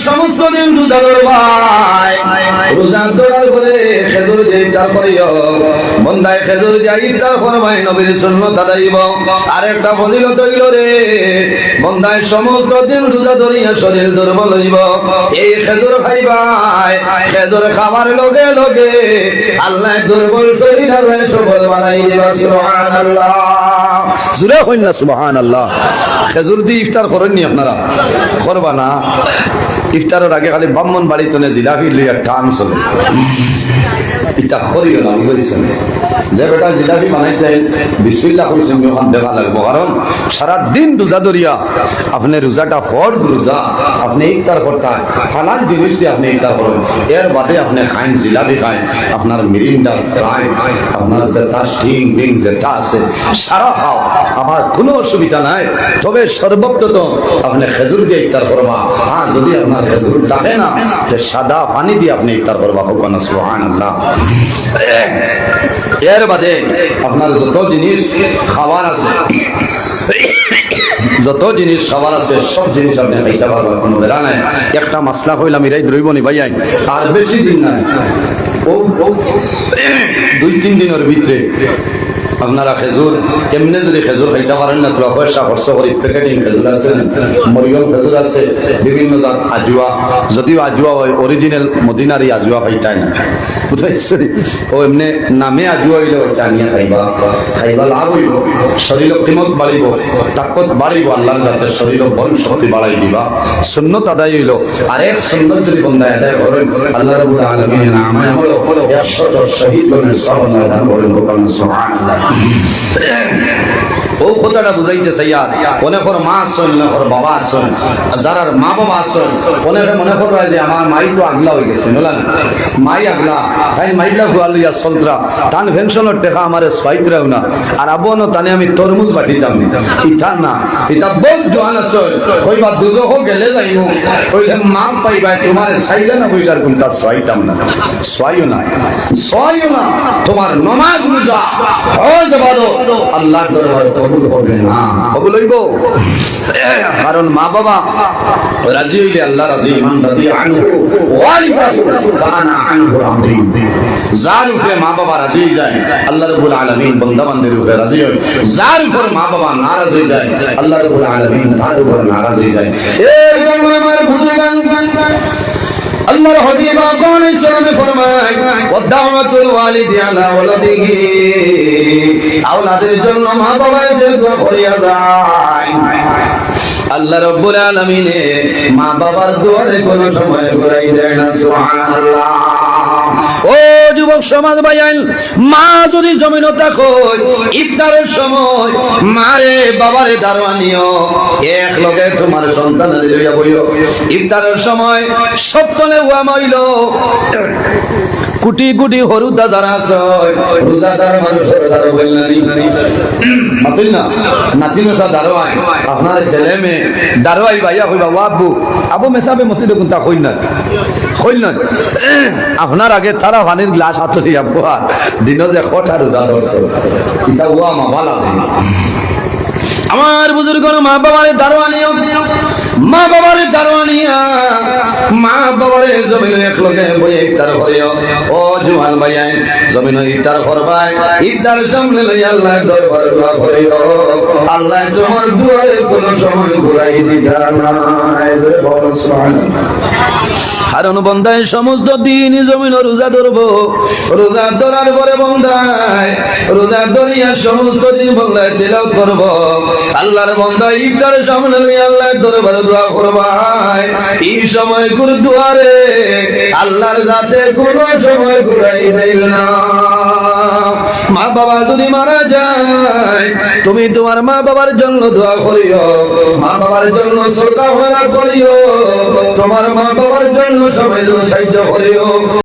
সমস্ত দিন রোজা ধরবাই রোজা ধরার পরে খেজুর দিয়ে ইফতার করিও বন্দায় খেজুর দিয়ে ইফতার করবাই নবীর সুন্নাত আদাইব আরেকটা ফজিলত হইল রে বন্দায় সমস্ত দিন রোজা ধরিয়া শরীর দুর্বল হইব এই খেজুর খাইবাই খেজুর খাবার লগে লগে আল্লাহ দুর্বল শরীর আল্লাহ সবল বানাই দিবা সুবহানাল্লাহ জোরে কইন না সুবহানাল্লাহ খেজুর দিয়ে ইফতার করেননি আপনারা করবা না ইফতারের আগে খালি ব্রাহ্মণ বাড়িতে জিলাপি লইয়া টান চলে এটা করিও না বুঝেছেন যে বেটা জিলাপি বানাইতেন বিসমিল্লাহ কইছেন ওখান দেখা লাগবো কারণ সারাদিন রোজা ধরিয়া আপনি রোজাটা ফর রোজা আপনি ইফতার করতেন হালাল জিনিস দিয়ে আপনি ইফতার করেন এর বাদে আপনি খাইন জিলাপি খাইন আপনার মিরিন্ডা স্প্রাইট আপনার যেটা স্টিং বিং যেটা আছে সারা খাও আমার কোনো অসুবিধা নাই তবে সর্বপ্রথম আপনি খেজুর দিয়ে ইফতার করবা হ্যাঁ যদি আপনার খেজুর থাকে না তো সাদা পানি দিয়ে আপনি ইফতার করবা হোক না সুবহানাল্লাহ এর বাদে আপনার যত জিনিস খাবার আছে যত জিনিস খাবার আছে সব জিনিস আপনি খাইতে পারবেন কোনো বেড়া নাই একটা মাসলা হইলাম এরাই দ্রৈবনি ভাইয়াই আর বেশি দিন নাই ও 2-3 দিনের ভিতরে আপনারা খেজুর এমনি যদি খেজুর খাইতে পারেন না তো পয়সা খরচ করি প্যাকেটিং খেজুর আছে মরিয়ম খেজুর আছে বিভিন্ন জাত আজুয়া যদিও আজুয়া হয় অরিজিনাল মদিনারি আজুয়া পাইতাই না বুঝাইছে ও এমনি নামে আজুয়া হইলে চানিয়া খাইবা লাভ হইব শরীর কিমত বাড়িব তাকত বাড়িব আল্লাহর যাতে শরীর বল শক্তি বাড়াই দিবা সুন্নত আদায় হইল আরেক সুন্নত যদি বন্ধা আদায় করেন আল্লাহ রাব্বুল আলামিন নামে হলো 100 শহীদ বলেন সাহাবা দান বলেন সুবহানাল্লাহ ও কথাটা বুঝাইতে চাইয়া অনেকের মা আসছেন অনেকের বাবা আসছেন যারা মা বাবা আসছেন অনেকে মনে করবে যে আমার মাই তো আগলা হয়ে গেছে বলেন মাই আগলা তাই মাইলা গুয়ালিয়া সলত্রা তান পেনশনের টাকা আমার সাইতরাও না আর আবনো তানে আমি তরমুজ বাটিতাম ইটা না এটা বহুত জোয়ান আছে কইবা দুজো গেলে যাইও কইলে মা পাইবা তোমার সাইলা না কইতার কোনটা সাইতাম না সাইও না তোমার নামাজ রোজা হজ ইবাদত আল্লাহর দরবারে কবুল হবে না কবুল হইব কারণ মা বাবা রাজি হইলে আল্লাহ রাজি ইমান রাজি আনহু ওয়ালিদাহু কানা আনহু রাজি যার উপরে মা বাবা রাজি যায় আল্লাহ রাব্বুল আলামিন বান্দা বান্দির উপরে রাজি হয় যার উপর মা বাবা নারাজ হয়ে যায় আল্লাহ রাব্বুল আলামিন তার উপর নারাজ হয়ে যায় এই বাংলা আমার বুজুর্গান আল্লাহর হাবিব কোন শরমে ফরমায় ওয়াদাওয়াতুল ওয়ালিদি আলা ওয়ালাদিহি আওলাদের জন্য মা বাবা যে দোয়া করিয়া যায় আল্লাহ রাব্বুল আলামিন মা বাবার দোয়ারে কোন সময় ঘুরাই দেয় না সুবহানাল্লাহ ও যুবক সমাজ ভাইয়ান মা যদি জমিনে থাকো ইফতারের সময় মারে বাবারে দারওয়ানিও এক লগে তোমার সন্তানের লইয়া বইও ইফতারের সময় সপ্তলে ওয়া মাইল কোটি কোটি হরুদা যারা আছে রোজাদার মানুষের দারো বললানি মাতুল না নাতিনসা দারোয়াই আপনার ছেলে মেয়ে দারোয়াই ভাইয়া কইবা আব্বু আবু মেসাবে মসজিদে কোনটা কইন না আপনার আগে তারা পানির গ্লাস হাতে দিয়া বুয়া দিন যে কটা রোজা ধরছে এটা ওয়া মা ভালো আমার বুজুর্গ মা বাবারে দারোয়ানিও মা বাবারে দারোয়ানিয়া মা বাবারে জমিনে এক লগে বই ইফতার করিও ও জুয়ান ভাইয়ান জমিনে ইফতার করবাই ইফতার সামনে লই আল্লাহর দরবারে দোয়া করিও আল্লাহ তোমার দুয়ারে কোন সময় ঘুরাই দিবা না বল সুবহানাল্লাহ কারণ বন্দায় সমস্ত দিন জমিন রোজা ধরবো রোজা ধরার পরে বন্দায় রোজা ধরিয়া সমস্ত দিন বন্দায় তিলাওয়াত করব আল্লাহর বন্দায় ইফতারের সামনে আল্লাহর দরবারে দোয়া করবাই এই সময় কোন দুয়ারে আল্লাহর যাতে কোন সময় ঘুরাই দেয় না মা বাবা যদি মারা যায় তুমি তোমার মা বাবার জন্য দোয়া করিও মা বাবার জন্য সদকা করিও তোমার মা বাবার জন্য সবাই সাহায্য করিও